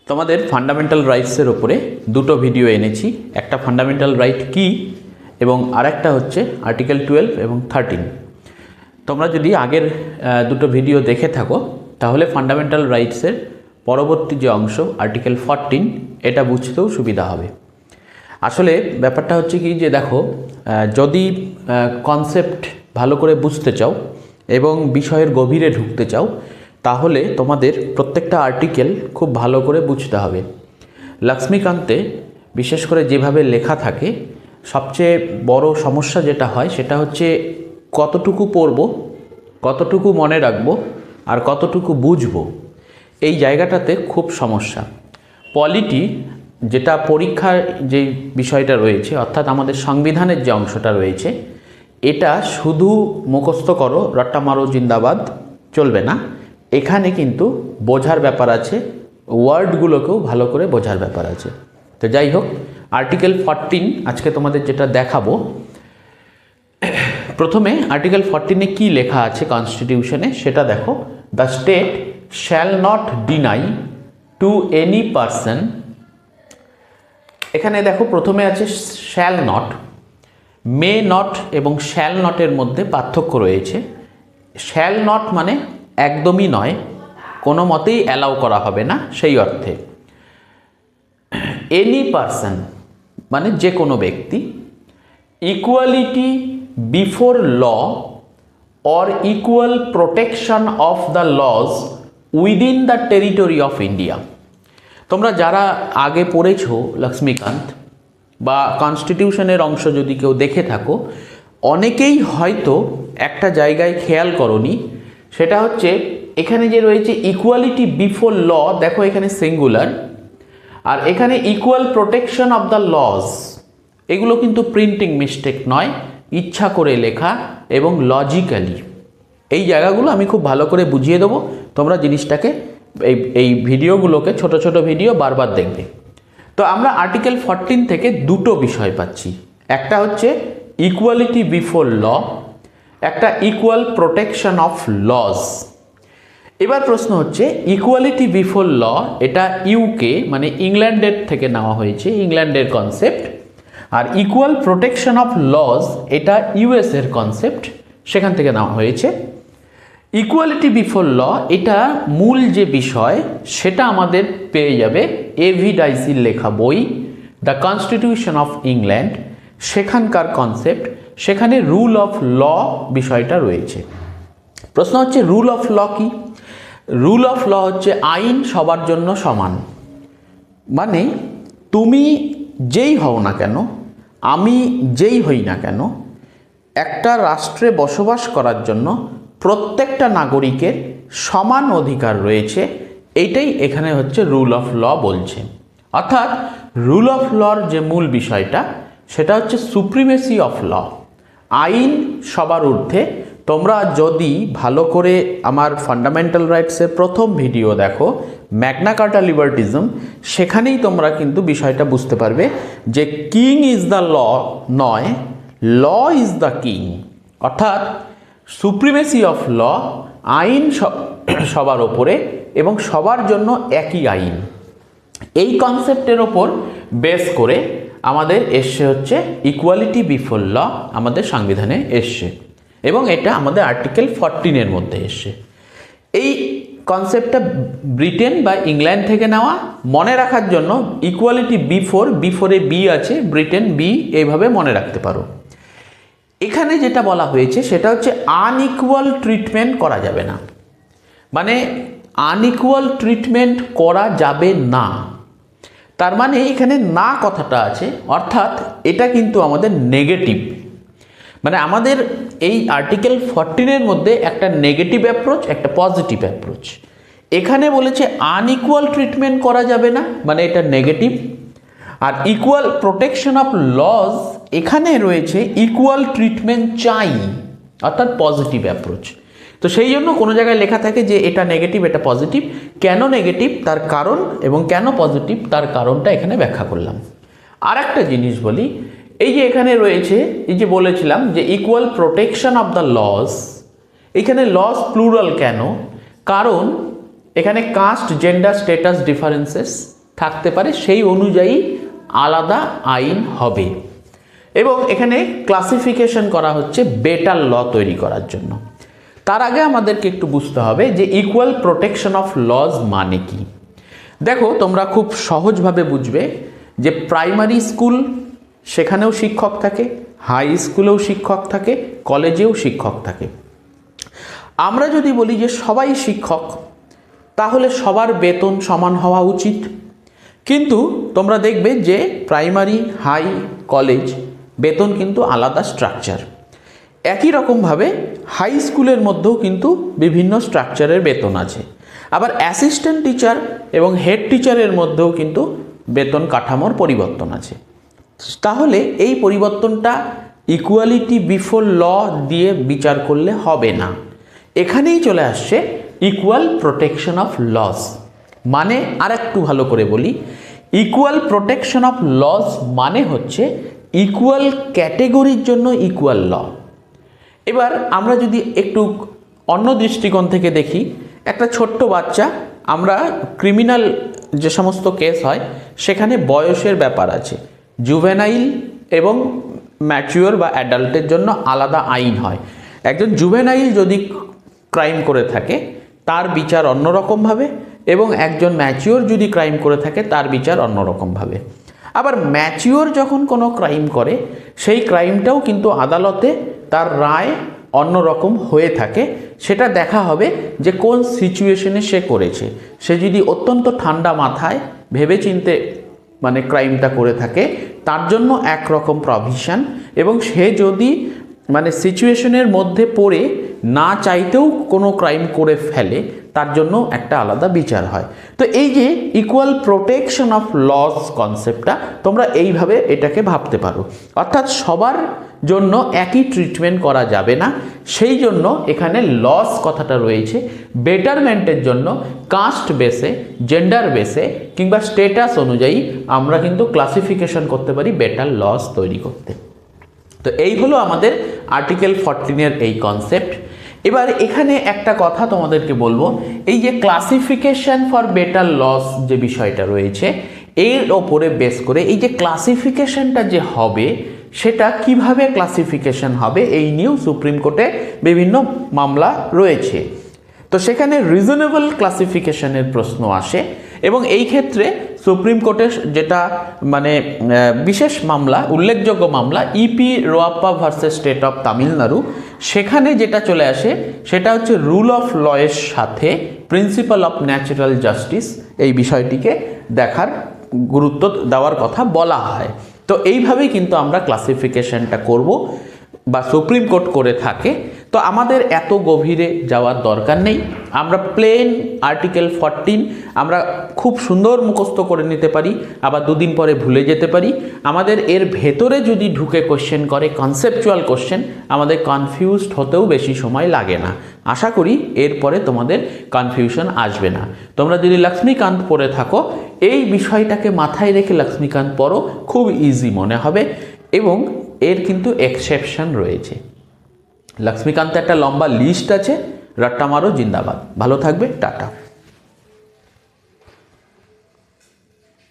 তোমাদের ফান্ডামেন্টাল রাইটসের ওপরে দুটো ভিডিও এনেছি, একটা ফান্ডামেন্টাল রাইট কি এবং আরেকটা হচ্ছে আর্টিকেল 12 এবং 13। তোমরা যদি আগের দুটো ভিডিও দেখে থাকো তাহলে ফান্ডামেন্টাল রাইটসের পরবর্তী যে অংশ আর্টিকেল 14 এটা বুঝতেও সুবিধা হবে। আসলে ব্যাপারটা হচ্ছে কি যে দেখো, যদি কনসেপ্ট ভালো করে বুঝতে চাও এবং বিষয়ের গভীরে ঢুকতে চাও তাহলে তোমাদের প্রত্যেকটা আর্টিকেল খুব ভালো করে বুঝতে হবে। লক্ষ্মীকান্তে বিশেষ করে যেভাবে লেখা থাকে সবচেয়ে বড় সমস্যা যেটা হয় সেটা হচ্ছে কতটুকু পড়ব, কতটুকু মনে রাখবো আর কতটুকু বুঝবো, এই জায়গাটাতে খুব সমস্যা। পলিটি যেটা পরীক্ষার যে বিষয়টা রয়েছে অর্থাৎ আমাদের সংবিধানের যে অংশটা রয়েছে এটা শুধু মুখস্থ করো, রট্টা মারো জিন্দাবাদ চলবে না। এখানে কিন্তু বোঝার ব্যাপার আছে, ওয়ার্ডগুলোকেও ভালো করে বোঝার ব্যাপার আছে। তো যাই হোক, আর্টিকেল 14 আজকে তোমাদের যেটা দেখাবো, প্রথমে আর্টিকেল 14-এ কী লেখা আছে কনস্টিটিউশনে সেটা দেখো। The state shall not deny to any person, এখানে দেখো প্রথমে আছে শ্যাল নট, মে নট এবং শ্যাল নটের মধ্যে পার্থক্য রয়েছে। শ্যাল নট মানে একদমই নয়, কোনো মতেই অ্যালাউ করা হবে না সেই অর্থে। এনি পারসন মানে যে কোনো ব্যক্তি, equality before law or equal protection of the laws within the territory of India. তোমরা যারা আগে পড়েছো লক্ষ্মীকান্ত বা কনস্টিটিউশনের অংশ যদি কেউ দেখে থাকো, অনেকেই হয়তো একটা জায়গায় খেয়াল করনি, সেটা হচ্ছে এখানে যে রয়েছে ইকুয়ালিটি বিফোর ল, দেখো এখানে সিঙ্গুলার, আর এখানে equal protection of the laws, এগুলো কিন্তু প্রিন্টিং মিস্টেক নয়, ইচ্ছা করে লেখা এবং লজিক্যালি। এই জায়গাগুলো আমি খুব ভালো করে বুঝিয়ে দেবো, তোমরা জিনিসটাকে এই ভিডিওগুলোকে ছোট ছোট ভিডিও বারবার দেখবে। তো আমরা আর্টিকেল 14 থেকে দুটো বিষয় পাচ্ছি, একটা হচ্ছে ইকুয়ালিটি বিফোর ল, একটা ইকুয়াল প্রোটেকশন অফ লজ। এবার প্রশ্ন হচ্ছে ইকুয়ালিটি বিফোর ল এটা ইউকে মানে ইংল্যান্ডের থেকে নেওয়া হয়েছে, ইংল্যান্ডের কনসেপ্ট, আর ইকুয়াল প্রোটেকশন অফ লজ এটা ইউএসের কনসেপ্ট, সেখান থেকে নেওয়া হয়েছে। ইকুয়ালিটি বিফোর ল এটা মূল যে বিষয় সেটা আমাদের পেয়ে যাবে এভি ডাইসির লেখা বই দ্য কনস্টিটিউশন অফ ইংল্যান্ড, সেখানকার কনসেপ্ট, সেখানে রুল অফ ল বিষয়টা রয়েছে। প্রশ্ন হচ্ছে রুল অফ ল কি? রুল অফ ল হচ্ছে আইন সবার জন্য সমান, মানে তুমি যেই হও না কেন, আমি যেই হই না কেন, একটা রাষ্ট্রে বসবাস করার জন্য প্রত্যেকটা নাগরিকের সমান অধিকার রয়েছে, এইটাই এখানে হচ্ছে রুল অফ ল বলছে। অর্থাৎ রুল অফ লর যে মূল বিষয়টা সেটা হচ্ছে সুপ্রিমেসি অফ ল, আইন সবার ঊর্ধ্বে। তোমরা যদি ভালো করে আমার ফান্ডামেন্টাল রাইটসের প্রথম ভিডিও দেখো ম্যাগনা কার্টা লিবার্টিজম, সেখানেই তোমরা কিন্তু বিষয়টা বুঝতে পারবে যে কিং ইজ দ্য ল নয়, ল ইজ দ্য কিং। অর্থাৎ সুপ্রিমেসি অফ ল, আইন সবার ওপরে এবং সবার জন্য একই আইন, এই কনসেপ্টের ওপর বেস করে আমাদের এসছে হচ্ছে ইকুয়ালিটি বিফোর ল, আমাদের সংবিধানে এসছে এবং এটা আমাদের আর্টিকেল 14-এর মধ্যে এসছে। এই কনসেপ্টটা ব্রিটেন বা ইংল্যান্ড থেকে নেওয়া, মনে রাখার জন্য ইকুয়ালিটি বিফোরে বি আছে, ব্রিটেন বি, এইভাবে মনে রাখতে পারো। এখানে যেটা বলা হয়েছে সেটা হচ্ছে আনইকুয়াল ট্রিটমেন্ট করা যাবে না, মানে আনইকুয়াল ট্রিটমেন্ট করা যাবে না, তার মানে এখানে না কথাটা আছে, অর্থাৎ এটা কিন্তু আমাদের নেগেটিভ। মানে আমাদের এই আর্টিকেল 14-এর মধ্যে একটা নেগেটিভ অ্যাপ্রোচ, একটা পজিটিভ অ্যাপ্রোচ। এখানে বলেছে আনইকুয়াল ট্রিটমেন্ট করা যাবে না, মানে এটা নেগেটিভ। আর ইকুয়াল প্রোটেকশন অফ লজ, এখানে রয়েছে ইকুয়াল ট্রিটমেন্ট চাই, অর্থাৎ পজিটিভ অ্যাপ্রোচ। তো সেই জন্য কোনো জায়গায় লেখা থাকে যে এটা নেগেটিভ, এটা পজিটিভ। কেন নেগেটিভ তার কারণ এবং কেন পজিটিভ তার কারণটা এখানে ব্যাখ্যা করলাম। আর একটা জিনিস বলি, এই যে এখানে রয়েছে, এই যে বলেছিলাম যে equal protection of the laws, এখানে লজ প্লুরাল কেন? কারণ এখানে কাস্ট জেন্ডার স্ট্যাটাস ডিফারেন্সেস থাকতে পারে, সেই অনুযায়ী আলাদা আইন হবে। এবং এখানে ক্লাসিফিকেশন করা হচ্ছে বেটার ল তৈরি করার জন্য। তার আগে আমাদেরকে একটু বুঝতে হবে যে ইকুয়াল প্রোটেকশন অফ লজ মানে কি। দেখো, তোমরা খুব সহজভাবে বুঝবে যে প্রাইমারি স্কুল সেখানেও শিক্ষক থাকে, হাই স্কুলেও শিক্ষক থাকে, কলেজেও শিক্ষক থাকে। আমরা যদি বলি যে সবাই শিক্ষক, তাহলে সবার বেতন সমান হওয়া উচিত। কিন্তু তোমরা দেখবে যে প্রাইমারি, হাই, কলেজ বেতন কিন্তু আলাদা স্ট্রাকচার। একই রকমভাবে হাই স্কুলের মধ্যেও কিন্তু বিভিন্ন স্ট্রাকচারের বেতন আছে। আবার অ্যাসিস্ট্যান্ট টিচার এবং হেড টিচারের মধ্যেও কিন্তু বেতন কাঠামোর পরিবর্তন আছে। তাহলে এই পরিবর্তনটা ইকুয়ালিটি বিফোর ল দিয়ে বিচার করলে হবে না। এখানেই চলে আসছে ইকুয়াল প্রোটেকশন অফ লস। মানে আর একটু ভালো করে বলি, ইকুয়াল প্রোটেকশন অফ লস মানে হচ্ছে ইকুয়াল ক্যাটেগরির জন্য ইকুয়াল ল। এবার আমরা যদি একটু অন্য দৃষ্টিকোণ থেকে দেখি, একটা ছোট্ট বাচ্চা, আমরা ক্রিমিনাল যে সমস্ত কেস হয় সেখানে বয়সের ব্যাপার আছে। জুভেনাইল এবং ম্যাচিওর বা অ্যাডাল্টের জন্য আলাদা আইন হয়। একজন জুভেনাইল যদি ক্রাইম করে থাকে তার বিচার অন্যরকমভাবে, এবং একজন ম্যাচিওর যদি ক্রাইম করে থাকে তার বিচার অন্যরকমভাবে। আবার ম্যাচিওর যখন কোনো ক্রাইম করে, সেই ক্রাইমটাও কিন্তু আদালতে তার রায় অন্যরকম হয়ে থাকে। সেটা দেখা হবে যে কোন সিচুয়েশনে সে করেছে। সে যদি অত্যন্ত ঠান্ডা মাথায় ভেবেচিন্তে মানে ক্রাইমটা করে থাকে, তার জন্য একরকম প্রভিশন, এবং সে যদি মানে সিচুয়েশনের মধ্যে পড়ে না চাইতেও কোনো ক্রাইম করে ফেলে, তার জন্য একটা আলাদা বিচার হয়। তো এই যে ইকুয়াল প্রোটেকশন অফ লস কনসেপ্টটা তোমরা এইভাবে এটাকে ভাবতে পারো। অর্থাৎ সবার জন্য একই ট্রিটমেন্ট করা যাবে না, সেই জন্য এখানে লস কথাটা রয়েছে। বেটারমেন্টের জন্য কাস্ট বেসে, জেন্ডার বেসে কিংবা স্ট্যাটাস অনুযায়ী আমরা কিন্তু ক্লাসিফিকেশন করতে পারি বেটার লস তৈরি করতে। তো এই হলো আমাদের আর্টিকেল 14-এর এই কনসেপ্ট। এবার এখানে একটা কথা তোমাদেরকে বলবো, এই যে ক্লাসিফিকেশন ফর বেটার লস যে বিষয়টা রয়েছে, এর ওপরে বেস করে এই যে ক্লাসিফিকেশনটা যে হবে, সেটা কিভাবে ক্লাসিফিকেশন হবে এই নিয়েও সুপ্রিম কোর্টে বিভিন্ন মামলা রয়েছে। তো সেখানে রিজনেবল ক্লাসিফিকেশনের প্রশ্ন আসে, এবং এই ক্ষেত্রে সুপ্রিম কোর্টের যেটা মানে বিশেষ মামলা, উল্লেখযোগ্য মামলা E P Royappa versus state of Tamil Nadu, সেখানে যেটা চলে আসে সেটা হচ্ছে রুল অফ লয়ের সাথে প্রিন্সিপাল অফ ন্যাচারাল জাস্টিস, এই বিষয়টিকে দেখার গুরুত্ব দেওয়ার কথা বলা হয়। তো এইভাবেই কিন্তু আমরা ক্লাসিফিকেশনটা করব বা সুপ্রিম কোর্ট করে থাকে। তো আমাদের এত গভীরে যাওয়ার দরকার নেই। আমরা প্লেন আর্টিকেল 14 আমরা খুব সুন্দর মুখস্থ করে নিতে পারি, আবার দুদিন পরে ভুলে যেতে পারি। আমাদের এর ভেতরে যদি ঢুকে কোশ্চেন করে, কনসেপচুয়াল কোশ্চেন, আমাদের কনফিউজড হতেও বেশি সময় লাগে না। আশা করি এরপরে তোমাদের কনফিউশন আসবে না। তোমরা যদি লক্ষ্মীকান্ত পড়ে থাকো, এই বিষয়টাকে মাথায় রেখে লক্ষ্মীকান্ত পড়ো, খুব ইজি মনে হবে। এবং এর কিন্তু এক্সেপশন রয়েছে। লক্ষ্মীকান্তের একটা লম্বা লিস্ট আছে। রাট্টা মারো, জিন্দাবাদ। ভালো থাকবে, টাটা।